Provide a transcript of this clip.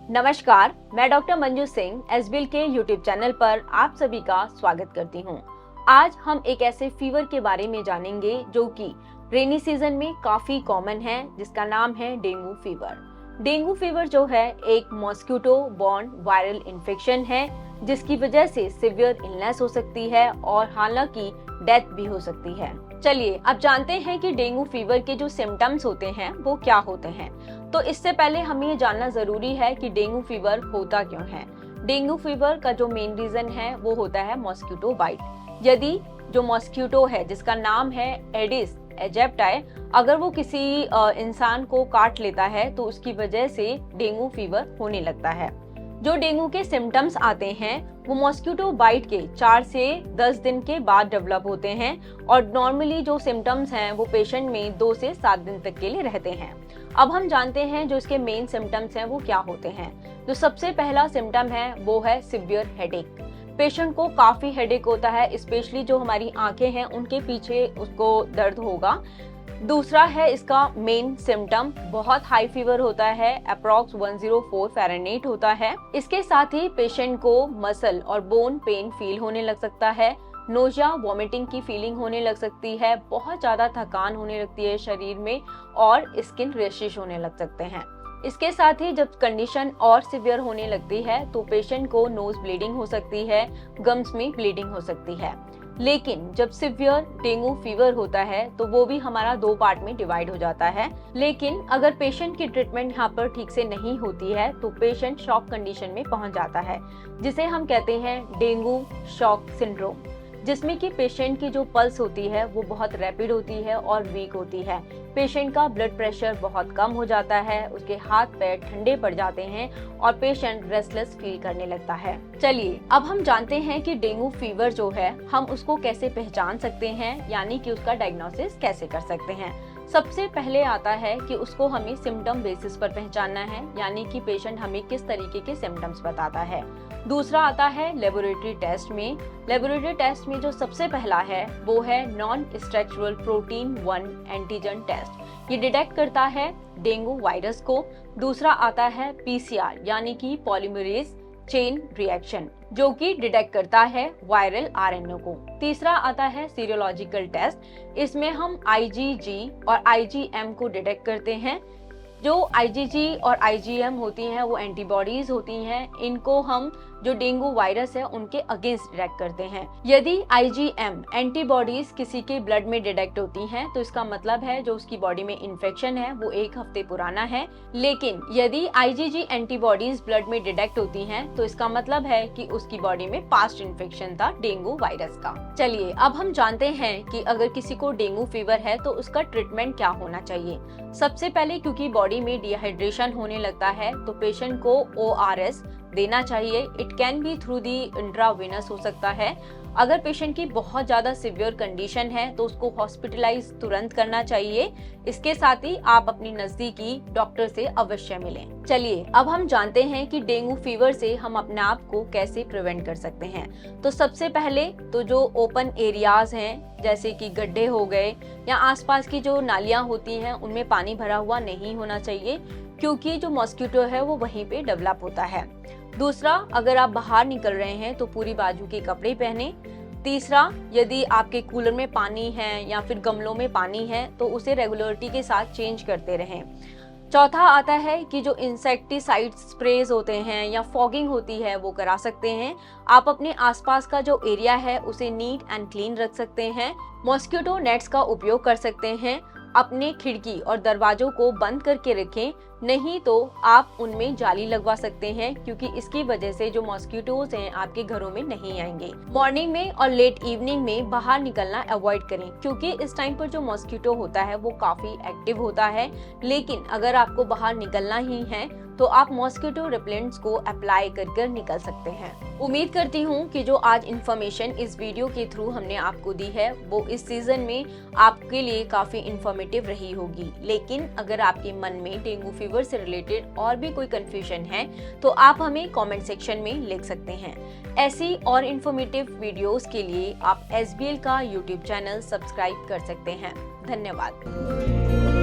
नमस्कार, मैं doctor Manju Singh SBL के यूट्यूब चैनल पर आप सभी का स्वागत करती हूं। आज हम एक ऐसे फीवर के बारे में जानेंगे जो कि रेनी सीजन में काफी कॉमन है, जिसका नाम है डेंगू फीवर। डेंगू फीवर जो है एक मॉस्किटो बॉर्न वायरल इन्फेक्शन है, जिसकी वजह से सिवियर इलनेस हो सकती है और हालांकि डेथ भी हो सकती है। चलिए अब जानते हैं कि डेंगू फीवर के जो सिम्टम्स होते हैं वो क्या होते हैं। तो इससे पहले हमें ये जानना जरूरी है कि डेंगू फीवर होता क्यों है। डेंगू फीवर का जो मेन रीजन है वो होता है मॉस्किटो बाइट। यदि जो मॉस्किटो है जिसका नाम है एडिस एजिप्टाई, अगर वो किसी इंसान को काट लेता है तो उसकी वजह से डेंगू फीवर होने लगता है। जो डेंगू के सिम्टम्स आते हैं वो मॉस्किटो बाइट के 4 से 10 दिन के बाद डेवलप होते हैं और नॉर्मली जो सिम्टम्स हैं वो पेशेंट में 2 से 7 दिन तक के लिए रहते हैं। अब हम जानते हैं जो इसके मेन सिम्टम्स हैं वो क्या होते हैं। जो सबसे पहला सिम्टम है वो है सिवियर हेडेक। पेशेंट को काफी हेडेक होता है, स्पेशली जो हमारी आंखें हैं उनके पीछे उसको दर्द होगा। दूसरा है इसका मेन सिम्टम बहुत हाई फीवर होता है, अप्रॉक्स 104 फ़ारेनहाइट होता है। इसके साथ ही पेशेंट को मसल और बोन पेन फील होने लग सकता है, नोजिया वॉमिटिंग की फीलिंग होने लग सकती है, बहुत ज्यादा थकान होने लगती है शरीर में और स्किन रैशेस होने लग सकते हैं। इसके साथ ही जब कंडीशन और सिवियर होने लगती है तो पेशेंट को नोज ब्लीडिंग हो सकती है, गम्स में ब्लीडिंग हो सकती है। लेकिन जब सिवियर डेंगू फीवर होता है तो वो भी हमारा 2 पार्ट में डिवाइड हो जाता है। लेकिन अगर पेशेंट की ट्रीटमेंट यहाँ पर ठीक से नहीं होती है तो पेशेंट शॉक कंडीशन में पहुंच जाता है, जिसे हम कहते हैं डेंगू शॉक सिंड्रोम, जिसमें कि पेशेंट की जो पल्स होती है वो बहुत रैपिड होती है और वीक होती है। पेशेंट का ब्लड प्रेशर बहुत कम हो जाता है, उसके हाथ पैर ठंडे पड़ जाते हैं और पेशेंट रेस्टलेस फील करने लगता है। चलिए अब हम जानते हैं कि डेंगू फीवर जो है हम उसको कैसे पहचान सकते हैं, यानी कि उसका डायग्नोसिस कैसे कर सकते हैं। सबसे पहले आता है कि उसको हमें सिम्टम बेसिस पर पहचानना है, यानी कि पेशेंट हमें किस तरीके के सिम्टम्स बताता है। दूसरा आता है लेबोरेटरी टेस्ट में। लेबोरेटरी टेस्ट में जो सबसे पहला है वो है non structural protein 1 antigen test. ये डिटेक्ट करता है डेंगू वायरस को। दूसरा आता है पीसीआर यानी कि पॉलीमरेज चेन रिएक्शन, जो कि डिटेक्ट करता है वायरल आरएनए को। तीसरा आता है सीरोलॉजिकल टेस्ट। इसमें हम आईजीजी और आईजीएम को डिटेक्ट करते हैं। जो आईजीजी और आईजीएम होती हैं वो एंटीबॉडीज होती हैं, इनको हम जो डेंगू वायरस है उनके अगेंस्ट डिटेक्ट करते हैं। यदि आईजीएम एंटीबॉडीज किसी के ब्लड में डिटेक्ट होती हैं तो इसका मतलब है जो उसकी बॉडी में इन्फेक्शन है वो 1 हफ्ते पुराना है। लेकिन यदि आईजीजी एंटीबॉडीज ब्लड में डिटेक्ट होती हैं तो इसका मतलब है कि उसकी बॉडी में पास्ट इन्फेक्शन था डेंगू वायरस का। चलिए अब हम जानते हैं कि अगर किसी को डेंगू फीवर है तो उसका ट्रीटमेंट क्या होना चाहिए। सबसे पहले क्योंकि बॉडी में डिहाइड्रेशन होने लगता है तो पेशेंट को ओआरएस देना चाहिए। It can be through the intravenous हो सकता है। अगर पेशेंट की बहुत ज्यादा सिवियर कंडीशन है तो उसको हॉस्पिटलाइज तुरंत करना चाहिए। इसके साथ ही आप अपनी नजदीकी डॉक्टर से अवश्य मिलें। चलिए अब हम जानते हैं कि डेंगू फीवर से हम अपने आप को कैसे प्रिवेंट कर सकते हैं। तो सबसे पहले तो जो ओपन एरियाज हैं जैसे कि गड्ढे हो गए या आसपास की जो नालियां होती हैं उनमें पानी भरा हुआ नहीं होना चाहिए, क्योंकि जो मॉस्किटो है वो वहीं पे डेवलप होता है। दूसरा, अगर आप बाहर निकल रहे हैं तो पूरी बाजू के कपड़े पहने। तीसरा, यदि आपके कूलर में पानी है या फिर गमलों में पानी है तो उसे रेगुलरिटी के साथ चेंज करते रहें। चौथा आता है कि जो इंसेक्टिसाइड स्प्रेज होते हैं या फॉगिंग होती है वो करा सकते हैं। आप अपने आसपास का जो एरिया है उसे नीट एंड क्लीन रख सकते हैं। मॉस्किटो नेट्स का उपयोग कर सकते हैं। अपने खिड़की और दरवाजों को बंद करके रखें, नहीं तो आप उनमें जाली लगवा सकते हैं, क्योंकि इसकी वजह से जो मॉस्किटोज हैं आपके घरों में नहीं आएंगे। मॉर्निंग में और लेट इवनिंग में बाहर निकलना अवॉइड करें, क्योंकि इस टाइम पर जो मॉस्किटो होता है वो काफी एक्टिव होता है। लेकिन अगर आपको बाहर निकलना ही है तो आप मॉस्किटो रिपेलेंट्स को अप्लाई कर निकल सकते हैं। उम्मीद करती हूँ कि जो आज इन्फॉर्मेशन इस वीडियो के थ्रू हमने आपको दी है वो इस सीजन में आपके लिए काफी इंफॉर्मेटिव रही होगी। लेकिन अगर आपके मन में डेंगू फीवर से रिलेटेड और भी कोई कंफ्यूजन है तो आप हमें कमेंट सेक्शन में लिख सकते हैं। ऐसी और इन्फॉर्मेटिव वीडियोस के लिए आप एसबीएल का यूट्यूब चैनल सब्सक्राइब कर सकते हैं। धन्यवाद।